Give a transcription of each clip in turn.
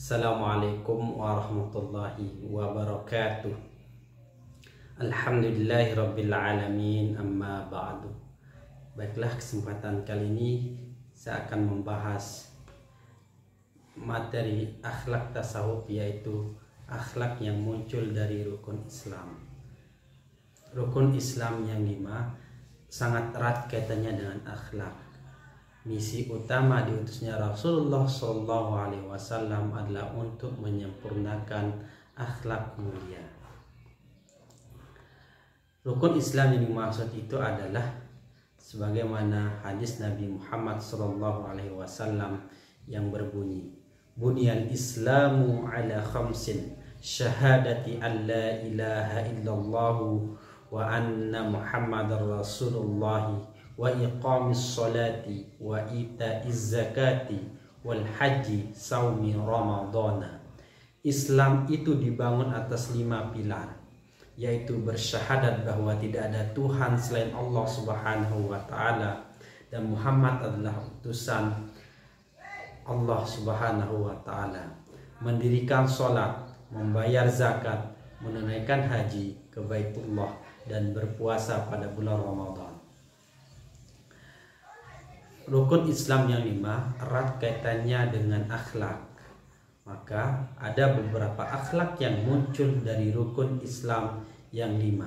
Assalamualaikum warahmatullahi wabarakatuh. Alhamdulillahirabbil alamin, amma ba'du. Baiklah, kesempatan kali ini saya akan membahas materi akhlak tasawuf, yaitu akhlak yang muncul dari rukun Islam. Rukun Islam yang 5 sangat erat kaitannya dengan akhlak. Misi utama diutusnya Rasulullah SAW adalah untuk menyempurnakan akhlak mulia. Rukun Islam yang dimaksud itu adalah sebagaimana hadis Nabi Muhammad SAW yang berbunyi, Bunyal Islamu ala khamsin, syahadati an la ilaha illallah wa anna Muhammadar Rasulullah, wa iqamis salati wa itaiz zakati wal haji saumi ramadana. Islam itu dibangun atas 5 pilar, yaitu bersyahadat bahwa tidak ada Tuhan selain Allah Subhanahu wa taala dan Muhammad adalah utusan Allah Subhanahu wa taala, mendirikan salat, membayar zakat, menunaikan haji ke Baitullah dan berpuasa pada bulan Ramadan. Rukun Islam yang 5 erat kaitannya dengan akhlak. Maka ada beberapa akhlak yang muncul dari rukun Islam yang 5.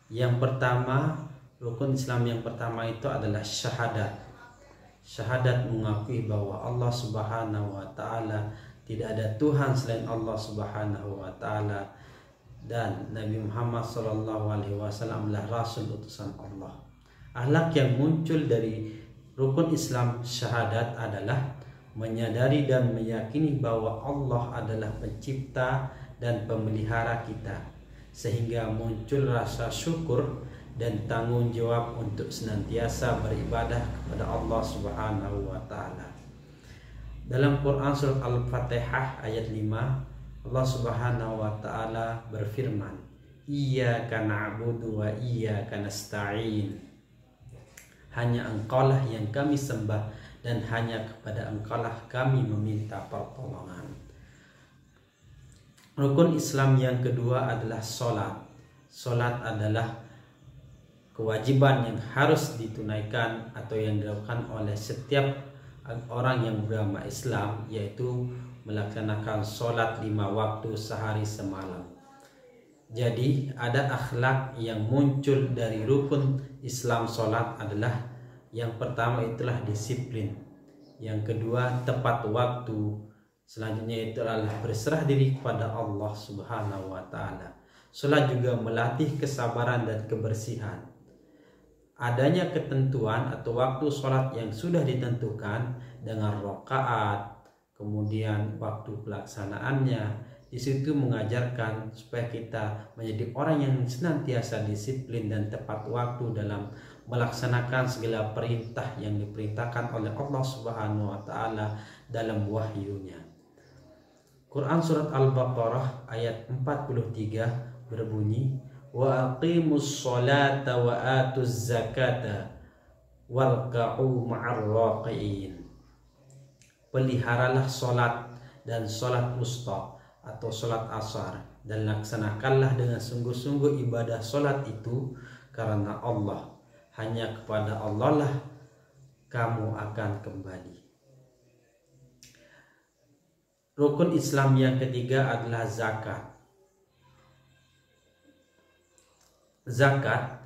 Yang pertama, rukun Islam yang pertama itu adalah syahadat. Syahadat mengakui bahwa Allah Subhanahu wa taala tidak ada Tuhan selain Allah Subhanahu wa taala dan Nabi Muhammad SAW adalah rasul utusan Allah. Akhlak yang muncul dari rukun Islam syahadat adalah menyadari dan meyakini bahwa Allah adalah pencipta dan pemelihara kita, sehingga muncul rasa syukur dan tanggung jawab untuk senantiasa beribadah kepada Allah Subhanahu wa taala. Dalam Quran surat Al-Fatihah ayat 5, Allah Subhanahu wa taala berfirman, Iyyaka na'budu wa iyyaka nasta'in. Hanya Engkaulah yang kami sembah dan hanya kepada Engkaulah kami meminta pertolongan. Rukun Islam yang kedua adalah sholat. Sholat adalah kewajiban yang harus ditunaikan atau yang dilakukan oleh setiap orang yang beragama Islam, yaitu melaksanakan sholat 5 waktu sehari semalam. Jadi ada akhlak yang muncul dari rukun Islam sholat adalah, yang pertama itulah disiplin, yang kedua tepat waktu, selanjutnya itu adalah berserah diri kepada Allah Subhanahu wa taala. Sholat juga melatih kesabaran dan kebersihan. Adanya ketentuan atau waktu sholat yang sudah ditentukan dengan rakaat, kemudian waktu pelaksanaannya, di situ mengajarkan supaya kita menjadi orang yang senantiasa disiplin dan tepat waktu dalam melaksanakan segala perintah yang diperintahkan oleh Allah Subhanahu wa taala dalam wahyunya. Quran surat Al-Baqarah ayat 43 berbunyi, wa aqimus sholata wa atuz zakata warka'u ma'ar raqiin. Peliharalah sholat dan sholat wusta atau sholat asar, dan laksanakanlah dengan sungguh-sungguh ibadah sholat itu karena Allah, hanya kepada Allah lah kamu akan kembali. Rukun Islam yang ketiga adalah zakat. Zakat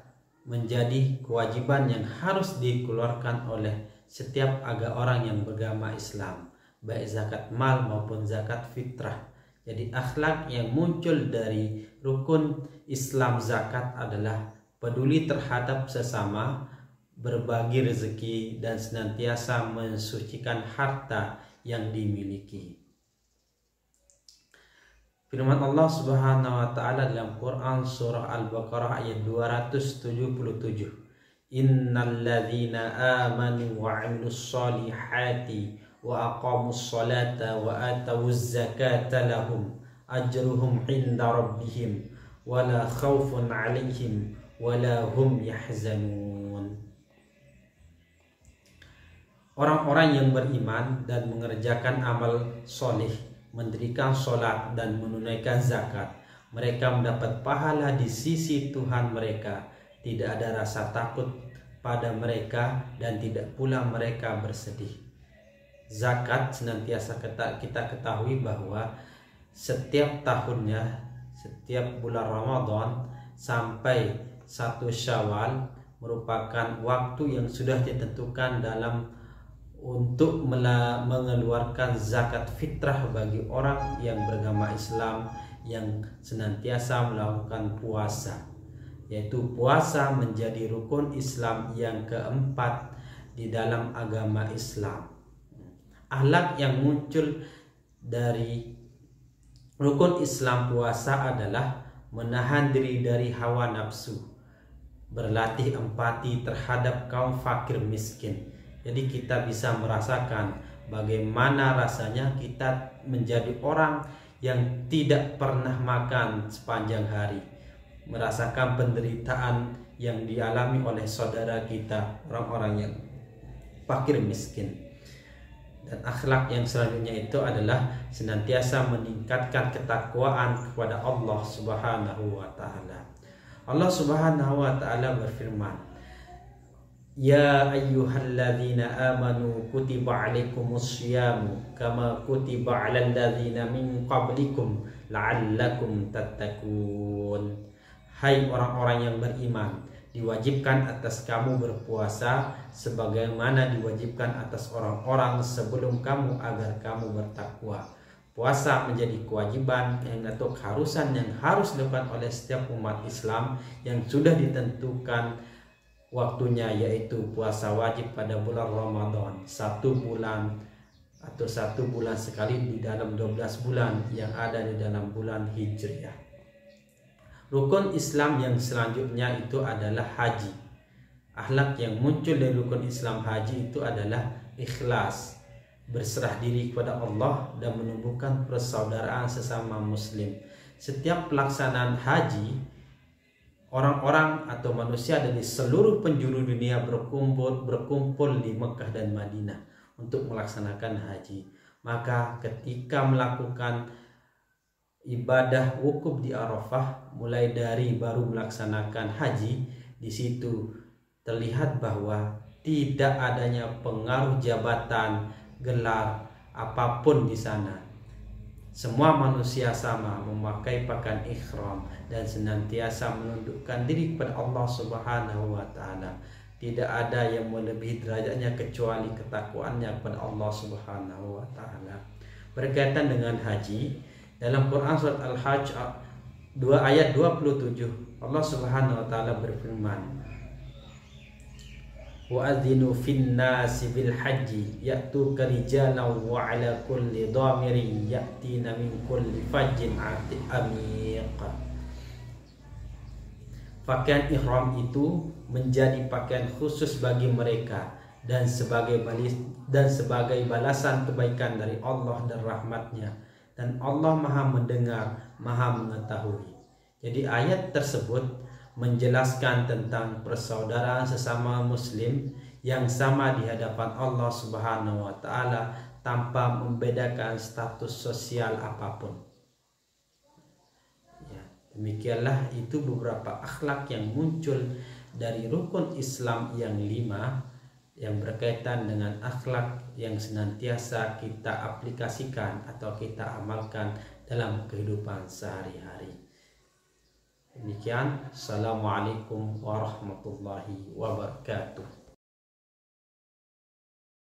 menjadi kewajiban yang harus dikeluarkan oleh setiap orang yang beragama Islam, baik zakat mal maupun zakat fitrah. Jadi akhlak yang muncul dari rukun Islam zakat adalah peduli terhadap sesama, berbagi rezeki, dan senantiasa mensucikan harta yang dimiliki. Firman Allah Subhanahu wa taala dalam Quran surah Al-Baqarah ayat 277, Innal ladzina amanu wa 'amilus solihati wa aqamus salata wa atawuz zakata lahum ajruhum 'inda rabbihim wala khaufun 'alaihim wala hum yahzanun. Orang-orang yang beriman dan mengerjakan amal soleh mendirikan sholat dan menunaikan zakat, mereka mendapat pahala di sisi Tuhan mereka. Tidak ada rasa takut pada mereka dan tidak pula mereka bersedih. Zakat senantiasa kita ketahui bahwa setiap tahunnya, setiap bulan Ramadan sampai 1 Syawal merupakan waktu yang sudah ditentukan dalam untuk mengeluarkan zakat fitrah bagi orang yang beragama Islam yang senantiasa melakukan puasa, yaitu puasa menjadi rukun Islam yang keempat di dalam agama Islam. Akhlak yang muncul dari rukun Islam puasa adalah menahan diri dari hawa nafsu, berlatih empati terhadap kaum fakir miskin. Jadi kita bisa merasakan bagaimana rasanya kita menjadi orang yang tidak pernah makan sepanjang hari, merasakan penderitaan yang dialami oleh saudara kita, orang-orang yang fakir miskin. Dan akhlak yang selanjutnya itu adalah senantiasa meningkatkan ketakwaan kepada Allah Subhanahu wa taala. Allah Subhanahu wa taala berfirman, Ya ayyuhalladzina amanu kutiba alaikumus syiyamu kama kutiba alal ladzina min qablikum la'allakum tattaqun. Hai orang-orang yang beriman, diwajibkan atas kamu berpuasa sebagaimana diwajibkan atas orang-orang sebelum kamu agar kamu bertakwa. Puasa menjadi kewajiban atau keharusan yang harus dilakukan oleh setiap umat Islam yang sudah ditentukan waktunya, yaitu puasa wajib pada bulan Ramadan, 1 bulan atau 1 bulan sekali di dalam 12 bulan yang ada di dalam bulan Hijriah. Rukun Islam yang selanjutnya itu adalah haji. Akhlak yang muncul dari rukun Islam haji itu adalah ikhlas, berserah diri kepada Allah dan menumbuhkan persaudaraan sesama muslim. Setiap pelaksanaan haji, orang-orang atau manusia dari seluruh penjuru dunia berkumpul di Mekah dan Madinah untuk melaksanakan haji. Maka ketika melakukan ibadah wukuf di Arafah, mulai dari baru melaksanakan haji, di situ terlihat bahwa tidak adanya pengaruh jabatan, gelar, apapun di sana. Semua manusia sama memakai pakaian ihram dan senantiasa menundukkan diri kepada Allah Subhanahu wa taala. Tidak ada yang melebihi derajatnya kecuali ketakwaannya kepada Allah Subhanahu wa taala. Berkaitan dengan haji, dalam Quran surat Al-Hajj 2 ayat 27, Allah Subhanahu wa taala berfirman, Wa'adzinu fin nasi bil haji ya'tuka rijalan wa ala kulli dhamirin ya'tina min kulli fajjin amiq. Pakaian ihram itu menjadi pakaian khusus bagi mereka dan sebagai balasan kebaikan dari Allah dan rahmatnya, dan Allah Maha mendengar, Maha mengetahui. Jadi ayat tersebut menjelaskan tentang persaudaraan sesama muslim yang sama di hadapan Allah Subhanahu wa taala tanpa membedakan status sosial apapun. Ya, demikianlah itu beberapa akhlak yang muncul dari rukun Islam yang 5 yang berkaitan dengan akhlak yang senantiasa kita aplikasikan atau kita amalkan dalam kehidupan sehari-hari. Demikian, Assalamualaikum warahmatullahi wabarakatuh.